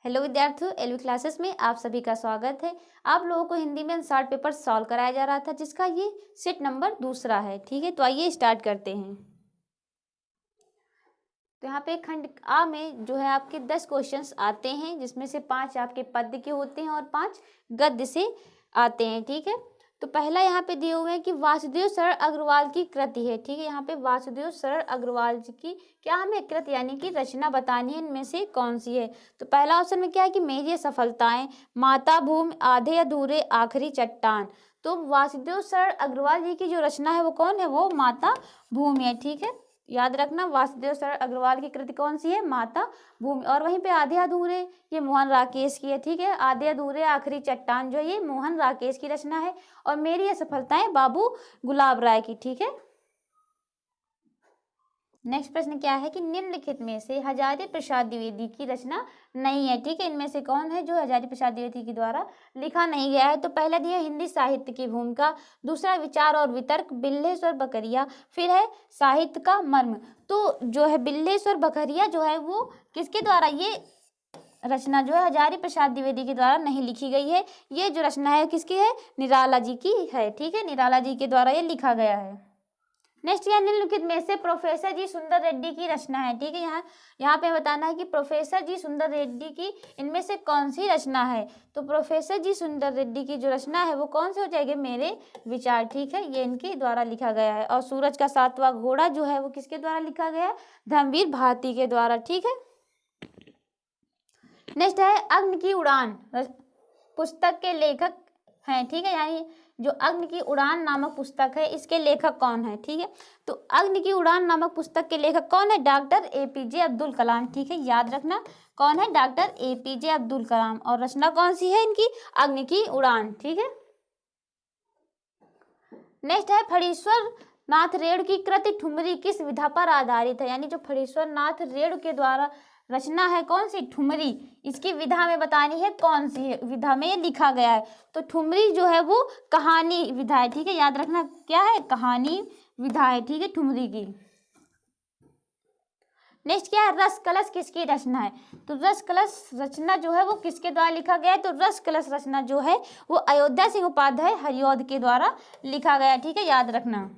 Hello विद्यार्थियों, LV classes में आप सभी का स्वागत है। आप लोगों को हिंदी में शॉर्ट पेपर सॉल्व कराया जा रहा था, जिसका ये सेट नंबर दूसरा है। ठीक है, तो आइए स्टार्ट करते हैं। तो यहाँ पे खंड आ में जो है आपके 10 क्वेश्चंस आते हैं, जिसमें से 5 आपके पद्य के होते हैं और 5 गद्य से आते हैं। ठीक है, तो पहला यहाँ पे दिए हुए हैं कि वासुदेव शरण अग्रवाल की कृति है। ठीक है, यहाँ पे वासुदेव शरण अग्रवाल जी की क्या हमें कृति यानी कि रचना बतानी है, इनमें से कौन सी है। तो पहला ऑप्शन में क्या है कि मेरी सफलताएं, माता भूमि, आधे अधूरे, आखिरी चट्टान। तो वासुदेव शरण अग्रवाल जी की जो रचना है वो कौन है, वो माता भूमि है। ठीक है, याद रखना वासुदेव शरण अग्रवाल की कृति कौन सी है, माता भूमि। और वहीं पे आधे अधूरे ये मोहन राकेश की है। ठीक है, आधे अधूरे आखिरी चट्टान जो ये मोहन राकेश की रचना है। और मेरी ये सफलताएं बाबू गुलाब राय की। ठीक है, नेक्स्ट प्रश्न क्या है कि निम्नलिखित में से हजारी प्रसाद द्विवेदी की रचना नहीं है। ठीक है, इनमें से कौन है जो हजारी प्रसाद द्विवेदी के द्वारा लिखा नहीं गया है। तो पहला दिया हिंदी साहित्य की भूमिका, दूसरा विचार और वितर्क, बिल्लेश्वर बकरिया, फिर है साहित्य का मर्म। तो जो है बिल्लेश्वर बकरिया जो है वो किसके द्वारा, ये रचना जो है हजारी प्रसाद द्विवेदी के द्वारा नहीं लिखी गई है। ये जो रचना है किसकी है, निराला जी की है। ठीक है, निराला जी के द्वारा ये लिखा गया है। नेक्स्ट यहाँ निम्नलिखित में से प्रोफेसर जी सुंदर रेड्डी की रचना है। ठीक है, यहाँ पे बताना है कि प्रोफेसर जी सुंदर रेड्डी की इनमें से कौन सी रचना है। तो प्रोफेसर जी सुंदर रेड्डी की जो रचना है वो कौन सी हो जाएगी, मेरे विचार। ठीक है, ये इनके द्वारा लिखा गया है। और सूरज का सातवां घोड़ा जो है वो किसके द्वारा लिखा गया है, धर्मवीर भारती के द्वारा। ठीक है, नेक्स्ट है अग्नि की उड़ान पुस्तक के लेखक हैं। ठीक है, यानी जो अग्नि की उड़ान नामक पुस्तक है इसके लेखक कौन है। ठीक है, तो अग्नि की उड़ान नामक पुस्तक के लेखक कौन है, डॉक्टर एपीजे अब्दुल कलाम। ठीक है, याद रखना कौन है, डॉक्टर एपीजे अब्दुल कलाम। और रचना कौन सी है इनकी, अग्नि की उड़ान। ठीक है, नेक्स्ट है फणीश्वर नाथ रेणु की कृति ठुमरी किस विधा पर आधारित है। यानी जो फणीश्वर नाथ रेणु के द्वारा रचना है कौन सी, ठुमरी, इसकी विधा में बतानी है कौन सी है विधा में ये लिखा गया है। तो ठुमरी जो है वो कहानी विधा है। ठीक है, याद रखना क्या है, कहानी विधा है। ठीक है, ठुमरी की। नेक्स्ट क्या है, रस कलश किसकी रचना है। तो रस कलश रचना जो है वो किसके द्वारा लिखा गया है। तो रस कलश रचना जो है वो अयोध्या सिंह उपाध्याय हरिऔध के द्वारा लिखा गया। ठीक है, याद रखना।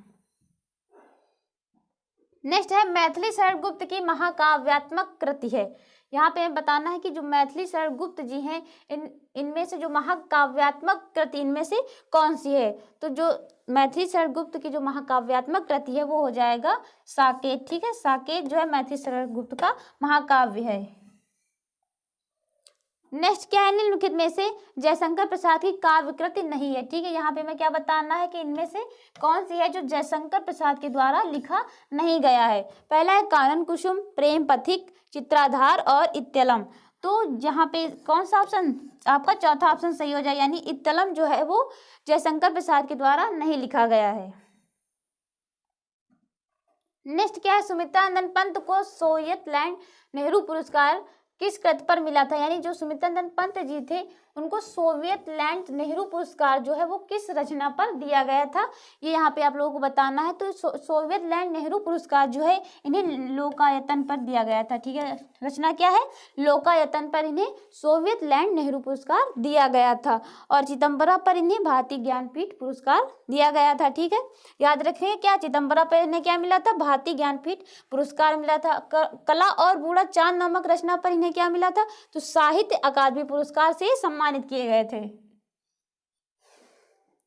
नेक्स्ट है मैथिली शरण गुप्त की महाकाव्यात्मक कृति है। यहाँ पे हमें बताना है कि जो मैथिली शरण गुप्त जी हैं इनमें से जो महाकाव्यात्मक कृति इनमें से कौन सी है। तो जो मैथिली शरण गुप्त की जो महाकाव्यात्मक कृति है वो हो जाएगा साकेत। ठीक है, साकेत जो है मैथिली शरण गुप्त का महाकाव्य है। नेक्स्ट क्या है, निम्नलिखित में से जयशंकर प्रसाद की काव्य कृति नहीं है। ठीक है, यहाँ पे हमें क्या बताना है कि इनमें से कौन सी है जो जयशंकर प्रसाद के द्वारा लिखा नहीं गया है। पहला है कानन कुसुम, प्रेम पथिक, चित्राधार और इत्यलम। तो यहाँ पे कौन सा ऑप्शन आपका, चौथा ऑप्शन सही हो जाए, यानी इत्यलम जो है वो जयशंकर प्रसाद के द्वारा नहीं लिखा गया है। नेक्स्ट क्या है, सुमित्रानंदन पंत को सोवियत लैंड नेहरू पुरस्कार किस कृति पर मिला था। यानी जो सुमित्रानंदन पंत जी थे उनको सोवियत लैंड नेहरू पुरस्कार जो है वो किस रचना पर दिया गया था, ये यहाँ पे आप लोगों को बताना है। तो सोवियत लैंड नेहरू पुरस्कार जो है इन्हें लोकायतन पर दिया गया था। ठीक है, रचना क्या है, लोकायतन पर इन्हें सोवियत लैंड नेहरू पुरस्कार दिया गया था। और चिदम्बरा पर इन्हें भारतीय ज्ञानपीठ पुरस्कार दिया गया था। ठीक है, याद रखेंगे क्या, चिदम्बरा पर इन्हें क्या मिला था, भारतीय ज्ञानपीठ पुरस्कार मिला था। कला और बूढ़ा चांद नामक रचना पर इन्हें क्या मिला था, तो साहित्य अकादमी पुरस्कार से सम्मानित किए गए थे।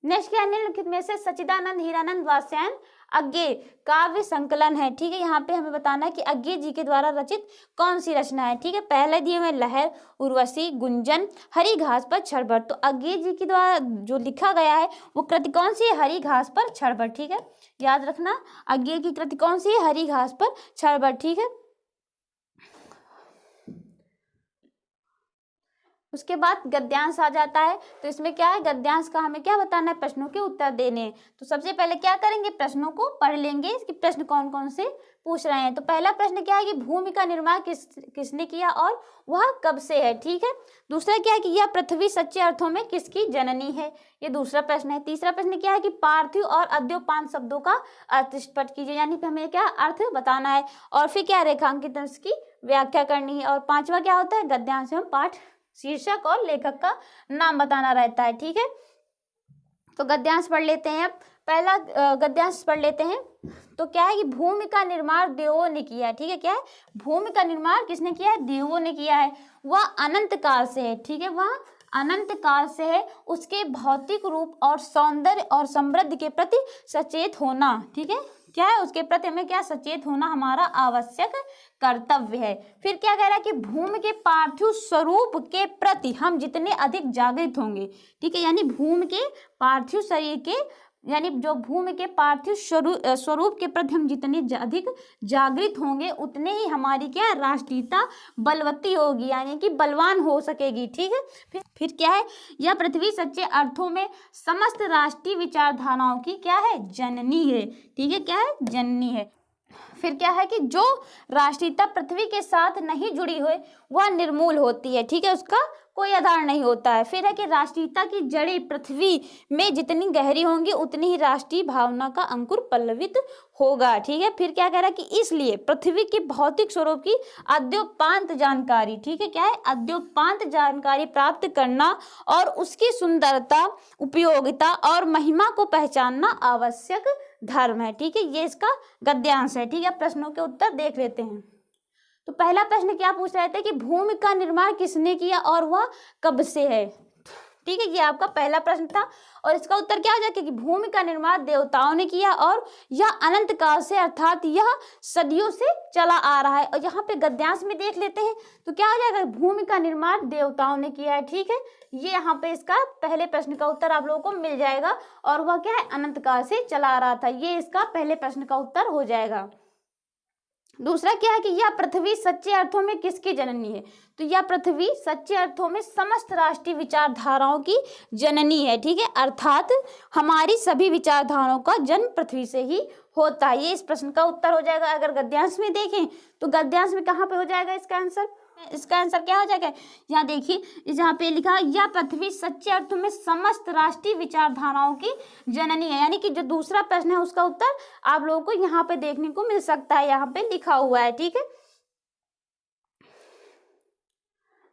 नेक्स्ट क्या, निम्नलिखित में से सच्चिदानंद हीरानंद वात्स्यायन अज्ञेय काव्य संकलन है। ठीक है, यहाँ पे हमें बताना है कि अज्ञेय जी के द्वारा रचित कौन सी रचना है। ठीक है, पहले दिए हुए लहर, उर्वशी, गुंजन, हरी घास पर क्षणभर। तो अज्ञेय जी के द्वारा जो लिखा गया है वो कृति कौन सी है, हरी घास पर क्षणभर। ठीक है, याद रखना अज्ञेय की कृति कौन सी है, हरी घास पर क्षणभर। ठीक है, उसके बाद गद्यांश आ जाता है। तो इसमें क्या है, गद्यांश का हमें क्या बताना है, प्रश्नों के उत्तर देने हैं। तो सबसे पहले क्या करेंगे, प्रश्नों को पढ़ लेंगे कि प्रश्न कौन कौन से पूछ रहे हैं। तो पहला प्रश्न क्या है कि भूमि का निर्माण किसने किया और वह कब से है, ठीक है। दूसरा क्या है कि यह पृथ्वी सच्चे अर्थों में किसकी जननी है, ये दूसरा प्रश्न है। तीसरा प्रश्न क्या है कि पार्थिव और अद्योपांत शब्दों का अर्थ स्पष्ट कीजिए, यानी कि हमें क्या अर्थ बताना है। और फिर क्या, रेखांकित अंश की व्याख्या करनी है। और पांचवा क्या होता है, गद्यांश एवं पाठ शीर्षक और लेखक का नाम बताना रहता है, ठीक है। तो गद्यांश पढ़ लेते हैं। अब पहला गद्यांश पढ़ लेते हैं। तो क्या है कि भूमि का निर्माण देवों ने किया है, ठीक है। क्या है, भूमि का निर्माण किसने किया है, देवों ने किया है। वह अनंत काल से है, ठीक है, वह अनंत काल से है। उसके भौतिक रूप और सौंदर्य और समृद्धि के प्रति सचेत होना, ठीक है, क्या है, उसके प्रति हमें क्या, सचेत होना हमारा आवश्यक कर्तव्य है। फिर क्या कह रहा है कि भूमि के पार्थिव स्वरूप के प्रति हम जितने अधिक जागृत होंगे, ठीक है, यानी भूमि के पार्थिव शरीर के, यानी जो भूमि के पार्थिव स्वरूप के प्रति हम जितने अधिक जागृत होंगे उतने ही हमारी क्या, राष्ट्रीयता बलवती होगी, यानी कि बलवान हो सकेगी, ठीक है। फिर क्या है, यह पृथ्वी सच्चे अर्थों में समस्त राष्ट्रीय विचारधाराओं की क्या है, जननी है, ठीक है, क्या है, जननी है। फिर क्या है कि जो राष्ट्रीयता पृथ्वी के साथ नहीं जुड़ी हुई वह निर्मूल होती है, ठीक है, उसका कोई आधार नहीं होता है। फिर है कि राष्ट्रीयता की जड़ें पृथ्वी में जितनी गहरी होंगी उतनी ही राष्ट्रीय भावना का अंकुर पल्लवित होगा, ठीक है। फिर क्या कह रहा है कि इसलिए पृथ्वी के भौतिक स्वरूप की अद्योपांत जानकारी, ठीक है, क्या है, अद्योपांत जानकारी प्राप्त करना और उसकी सुंदरता, उपयोगिता और महिमा को पहचानना आवश्यक धर्म है, ठीक है। ये इसका गद्यांश है, ठीक है। प्रश्नों के उत्तर देख लेते हैं। तो पहला प्रश्न क्या पूछ रहे थे कि भूमि का निर्माण किसने किया और वह कब से है, ठीक है, ये आपका पहला प्रश्न था। और इसका उत्तर क्या हो जाएगा कि भूमि का निर्माण देवताओं ने किया और यह अनंत काल से, अर्थात यह सदियों से चला आ रहा है। और यहाँ पे गद्यांश में देख लेते हैं तो क्या हो जाएगा, भूमि का निर्माण देवताओं ने किया है, ठीक है। ये यहाँ पे इसका पहले प्रश्न का उत्तर आप लोगों को मिल जाएगा। और वह क्या है, अनंत काल से चला आ रहा था, ये इसका पहले प्रश्न का उत्तर हो जाएगा। दूसरा क्या है कि यह पृथ्वी सच्चे अर्थों में किसकी जननी है, तो यह पृथ्वी सच्चे अर्थों में समस्त राष्ट्रीय विचारधाराओं की जननी है, ठीक है, अर्थात हमारी सभी विचारधाराओं का जन्म पृथ्वी से ही होता है। ये इस प्रश्न का उत्तर हो जाएगा। अगर गद्यांश में देखें तो गद्यांश में कहाँ पे हो जाएगा इसका आंसर, इसका आंसर क्या हो जाएगा, यहाँ देखिए, यहाँ पे लिखा है यह पृथ्वी सच्चे अर्थों में समस्त राष्ट्रीय विचारधाराओं की जननी है, यानी कि जो दूसरा प्रश्न है उसका उत्तर आप लोगों को यहाँ पे देखने को मिल सकता है, यहाँ पे लिखा हुआ है, ठीक है।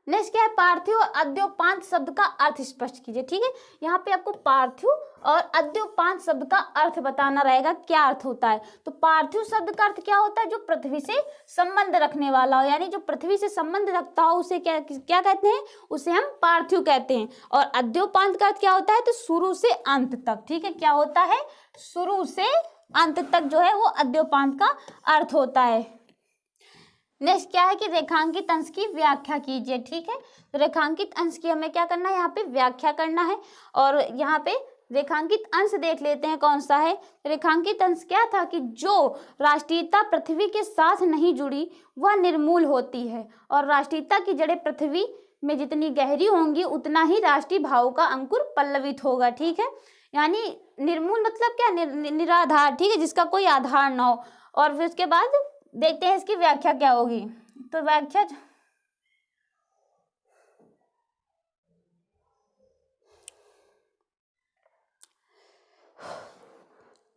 नेक्स्ट क्या है, पार्थिव और अद्योपांत शब्द का अर्थ स्पष्ट कीजिए, ठीक है। यहाँ पे आपको पार्थिव और अद्योपांत शब्द का अर्थ बताना रहेगा, क्या अर्थ होता है। तो पार्थिव शब्द का अर्थ क्या होता है, जो पृथ्वी से संबंध रखने वाला हो, यानी जो पृथ्वी से संबंध रखता हो उसे क्या क्या कहते हैं, उसे हम पार्थिव कहते हैं। और अद्योपांत का अर्थ क्या होता है, तो शुरू से अंत तक, ठीक है, क्या होता है, शुरू से अंत तक जो है वो अद्योपांत का अर्थ होता है। नेक्स्ट क्या है कि रेखांकित अंश की व्याख्या कीजिए, ठीक है। तो रेखांकित अंश की हमें क्या करना है, यहाँ पे व्याख्या करना है। और यहाँ पे रेखांकित अंश देख लेते हैं कौन सा है। रेखांकित अंश क्या था कि जो राष्ट्रीयता पृथ्वी के साथ नहीं जुड़ी वह निर्मूल होती है, और राष्ट्रीयता की जड़ें पृथ्वी में जितनी गहरी होंगी उतना ही राष्ट्रीय भाव का अंकुर पल्लवित होगा, ठीक है। यानी निर्मूल मतलब क्या, निराधार, ठीक है, जिसका कोई आधार ना हो। और फिर उसके बाद देखते हैं इसकी व्याख्या क्या होगी। तो व्याख्या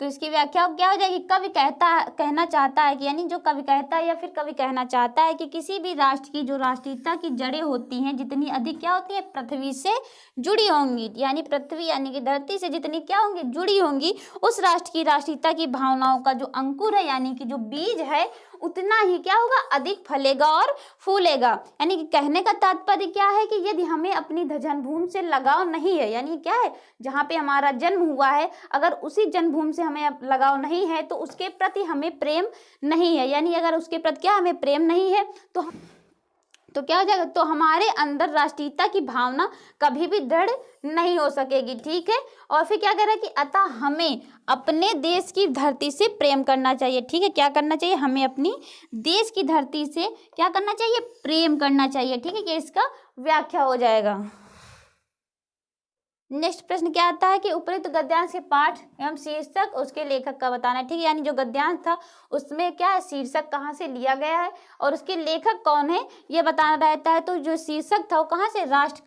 तो इसकी व्याख्या क्या हो जाएगी, कवि कहना चाहता है कि, यानी जो कवि कहता है या फिर कवि कहना चाहता है कि किसी भी राष्ट्र की जो राष्ट्रीयता की जड़ें होती हैं जितनी अधिक क्या होती है, पृथ्वी से जुड़ी होंगी, यानी पृथ्वी यानी कि धरती से जितनी क्या होंगी, जुड़ी होंगी, उस राष्ट्र की राष्ट्रीयता की भावनाओं का जो अंकुर है यानी कि जो बीज है उतना ही क्या होगा, अधिक फलेगा और फूलेगा। यानी कि कहने का तात्पर्य क्या है कि यदि हमें अपनी जन्मभूमि से लगाव नहीं है, यानी क्या है, जहाँ पे हमारा जन्म हुआ है, अगर उसी जन्मभूमि से हमें लगाव नहीं है तो उसके प्रति हमें प्रेम नहीं है, यानी अगर उसके प्रति क्या हमें प्रेम नहीं है तो क्या हो जाएगा, तो हमारे अंदर राष्ट्रीयता की भावना कभी भी दृढ़ नहीं हो सकेगी, ठीक है। और फिर क्या कह रहा है कि अतः हमें अपने देश की धरती से प्रेम करना चाहिए, ठीक है। क्या करना चाहिए, हमें अपनी देश की धरती से क्या करना चाहिए, प्रेम करना चाहिए, ठीक है। ये इसका व्याख्या हो जाएगा। नेक्स्ट प्रश्न क्या आता है कि उपरोक्त गद्यांश के पाठ एवं शीर्षक उसके लेखक का बताना है, ठीक है। यानी जो गद्यांश था उसमें क्या है, शीर्षक कहाँ से लिया गया है और उसके लेखक कौन है ये बताना रहता है। तो जो शीर्षक था वो कहाँ से, राष्ट्र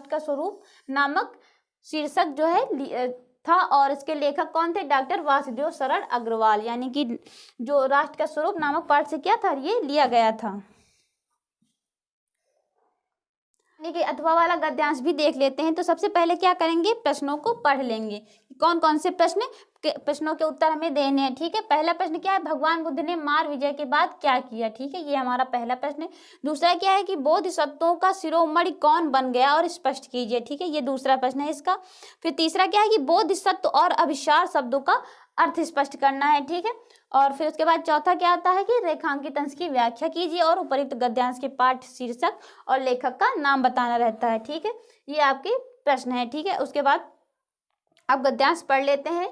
का स्वरूप नामक शीर्षक जो है था, और इसके लेखक कौन थे, डॉक्टर वासुदेव शरण अग्रवाल। यानी कि जो राष्ट्र का स्वरूप नामक पाठ से क्या था, ये लिया गया था। कि अथवा वाला गद्यांश भी देख लेते हैं। तो सबसे पहले क्या करेंगे, प्रश्नों को पढ़ लेंगे, कौन कौन से प्रश्नों के उत्तर हमें देने हैं, ठीक है। पहला प्रश्न क्या है, भगवान बुद्ध ने मार विजय के बाद क्या किया, ठीक है, ये हमारा पहला प्रश्न है। दूसरा क्या है कि बोधिसत्वों का शिरोमणि कौन बन गया और स्पष्ट कीजिए, ठीक है, ये दूसरा प्रश्न है इसका। फिर तीसरा क्या है कि बोधिसत्व और अभिसार शब्दों का अर्थ स्पष्ट करना है, ठीक है। और फिर उसके बाद चौथा क्या आता है कि रेखांकित अंश की व्याख्या कीजिए और उपरोक्त गद्यांश के पाठ शीर्षक और लेखक का नाम बताना रहता है, ठीक है। ये आपके प्रश्न है, ठीक है। उसके बाद अब गद्यांश पढ़ लेते हैं।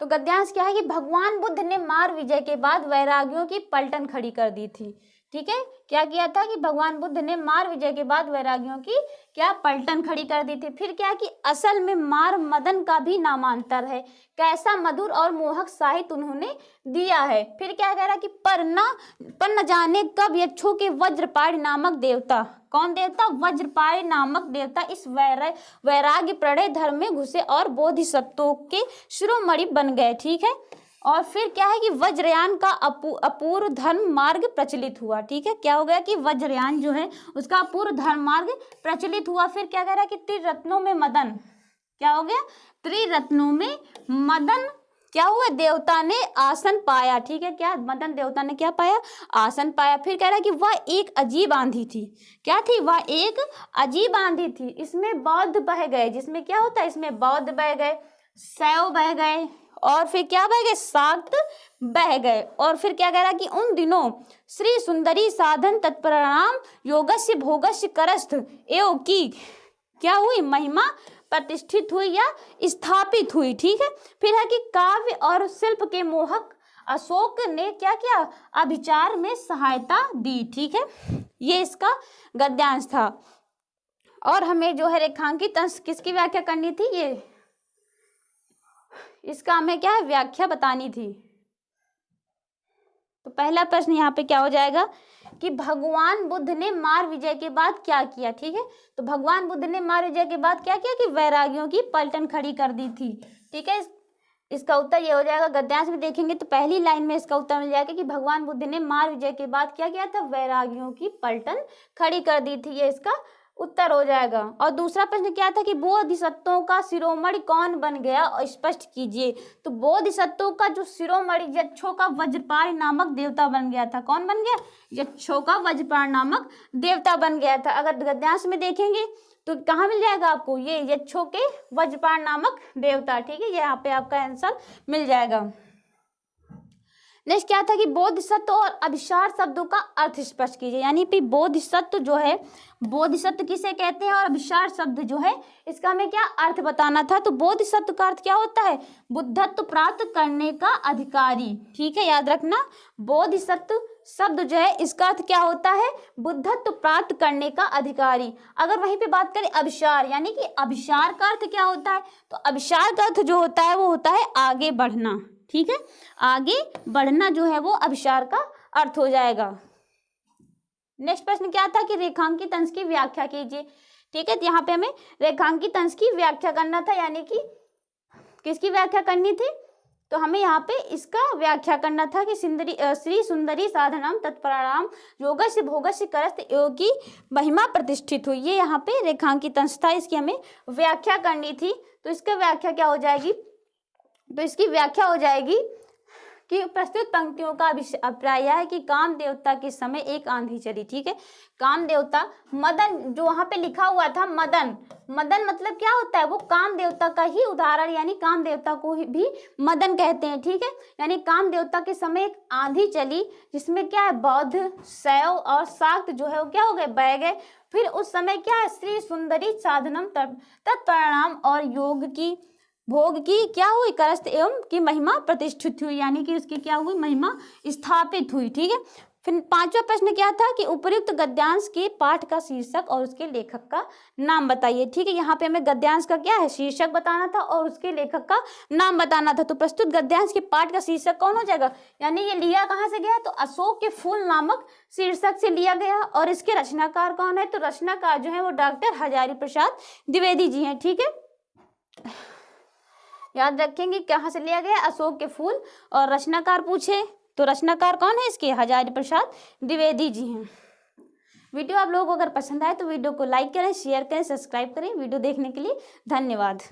तो गद्यांश क्या है कि भगवान बुद्ध ने मार विजय के बाद वैरागियों की पलटन खड़ी कर दी थी, ठीक है। क्या किया था कि भगवान बुद्ध ने मार विजय के बाद वैरागियों की क्या पलटन खड़ी कर दी थी। फिर क्या कि असल में मार मदन का भी नामांतर है, कैसा मधुर और मोहक साहित्य उन्होंने दिया है। फिर क्या कह रहा कि पर न जाने कब यक्षों के वज्रपाणि नामक देवता, कौन देवता, वज्रपाणि नामक देवता इस वैराग्य प्रणय धर्म में घुसे और बोधिसत्वों के शिरोमणि बन गए, ठीक है। और फिर क्या है कि वज्रयान का अपूर्व धर्म मार्ग प्रचलित हुआ, ठीक है। क्या हो गया कि वज्रयान जो है उसका अपूर्व धर्म मार्ग प्रचलित हुआ। फिर क्या कह रहा है कि त्रिरत्नों में मदन, क्या हो गया, त्रिरत्नों में मदन क्या हुआ, देवता ने आसन पाया, ठीक है। क्या मदन देवता ने क्या पाया, आसन पाया। फिर कह रहा है कि वह एक अजीब आंधी थी, क्या थी, वह एक अजीब आंधी थी, इसमें बौद्ध बह गए, जिसमें क्या होता है, इसमें बौद्ध बह गए, शैव बह गए, और फिर क्या बह गए, शाक्त बह गए। और फिर क्या कह रहा कि उन दिनों श्री सुंदरी साधन तत्परिणाम योगस्य भोगस्य करस्थ एवं की क्या हुई, महिमा प्रतिष्ठित हुई या स्थापित हुई, ठीक है। फिर है कि काव्य और शिल्प के मोहक अशोक ने क्या किया, अभिचार में सहायता दी, ठीक है। ये इसका गद्यांश था। और हमें जो है रेखांकित अंश किसकी व्याख्या करनी थी, ये इसका हमें क्या है, व्याख्या बतानी थी। तो पहला प्रश्न यहाँ पे क्या हो जाएगा कि भगवान बुद्ध ने मार विजय के बाद क्या किया, ठीक है। तो भगवान बुद्ध ने मार विजय के बाद क्या किया कि वैरागियों की पलटन खड़ी कर दी थी, ठीक है। इसका उत्तर ये हो जाएगा, गद्यांश में देखेंगे तो पहली लाइन में इसका उत्तर मिल जाएगा कि भगवान बुद्ध ने मार विजय के बाद क्या किया था, वैरागियों की पलटन खड़ी कर दी थी, ये इसका उत्तर हो जाएगा। और दूसरा प्रश्न क्या था कि बोधिसत्वों का शिरोमणि कौन बन गया और स्पष्ट कीजिए। तो बोधिसत्वों का जो शिरोमणि यक्षों का वज्रपाणि नामक देवता बन गया था, कौन बन गया, यक्षों का वज्रपाणि नामक देवता बन गया था। अगर गद्यांश में देखेंगे तो कहाँ मिल जाएगा आपको, ये यक्षों के वज्रपाणि नामक देवता, ठीक है। यहाँ पे आपका आंसर मिल जाएगा। नेक्स्ट क्या था कि बोधिसत्व और अभिसार शब्दों का अर्थ स्पष्ट कीजिए। यानी कि बोधिसत्व जो है, बोधिसत्व किसे कहते हैं और अभिसार शब्द जो है इसका हमें क्या अर्थ बताना था। तो बोधिसत्व का अर्थ क्या होता है, बुद्धत्व प्राप्त करने का अधिकारी, ठीक है, याद रखना। बोधिसत्व शब्द जो है इसका अर्थ क्या होता है, बुद्धत्व प्राप्त करने का अधिकारी। अगर वहीं पे बात करें अभिसार, यानी कि अभिसार का अर्थ क्या होता है, तो अभिसार का अर्थ जो होता है वो होता है आगे बढ़ना, ठीक है। आगे बढ़ना जो है वो अभिसार का अर्थ हो जाएगा। नेक्स्ट प्रश्न क्या था कि रेखांकित अंश की व्याख्या कीजिए, ठीक है। तो यहाँ पे हमें रेखांकित अंश की व्याख्या करना था, यानी कि किसकी व्याख्या करनी थी, तो हमें यहाँ पे इसका व्याख्या करना था कि श्री सुंदरी साधनम तत्परिणाम योगस्य भोगस्य करस्थ योगी महिमा प्रतिष्ठित हुई, ये यहाँ पे रेखांकित अंश था, इसकी हमें व्याख्या करनी थी। तो इसका व्याख्या क्या हो जाएगी, तो इसकी व्याख्या हो जाएगी कि प्रस्तुत पंक्तियों का अभिप्राय है कि काम देवता के समय एक आंधी चली, ठीक है। काम देवता मदन, जो वहां पे लिखा हुआ था मदन, मदन मतलब क्या होता है, वो काम देवता का ही उदाहरण, यानी काम देवता को भी मदन कहते हैं, ठीक है। यानी काम देवता के समय एक आंधी चली जिसमें क्या है, बौद्ध, शैव और शाक्त जो है वो क्या हो गए, बह गए। फिर उस समय क्या है, श्री सुंदरी साधनम तत्परिणाम और योग की भोग की क्या हुई, करस्त एवं की महिमा प्रतिष्ठित हुई, यानी कि उसकी क्या हुई, महिमा स्थापित हुई, ठीक है। फिर पांचवा प्रश्न क्या था कि उपयुक्त गद्यांश के पाठ का शीर्षक और उसके लेखक का नाम बताइए, ठीक है। यहाँ पे हमें गद्यांश का क्या है, शीर्षक बताना था और उसके लेखक का नाम बताना था। तो प्रस्तुत गद्यांश के पाठ का शीर्षक कौन हो जाएगा, यानी ये लिया कहाँ से गया, तो अशोक के फूल नामक शीर्षक से लिया गया। और इसके रचनाकार कौन है, तो रचनाकार जो है वो डॉक्टर हजारी प्रसाद द्विवेदी जी हैं, ठीक है। याद रखेंगे कहाँ से लिया गया, अशोक के फूल। और रचनाकार पूछे तो रचनाकार कौन है इसके, हजारी प्रसाद द्विवेदी जी हैं। वीडियो आप लोगों को अगर पसंद आए तो वीडियो को लाइक करें, शेयर करें, सब्सक्राइब करें। वीडियो देखने के लिए धन्यवाद।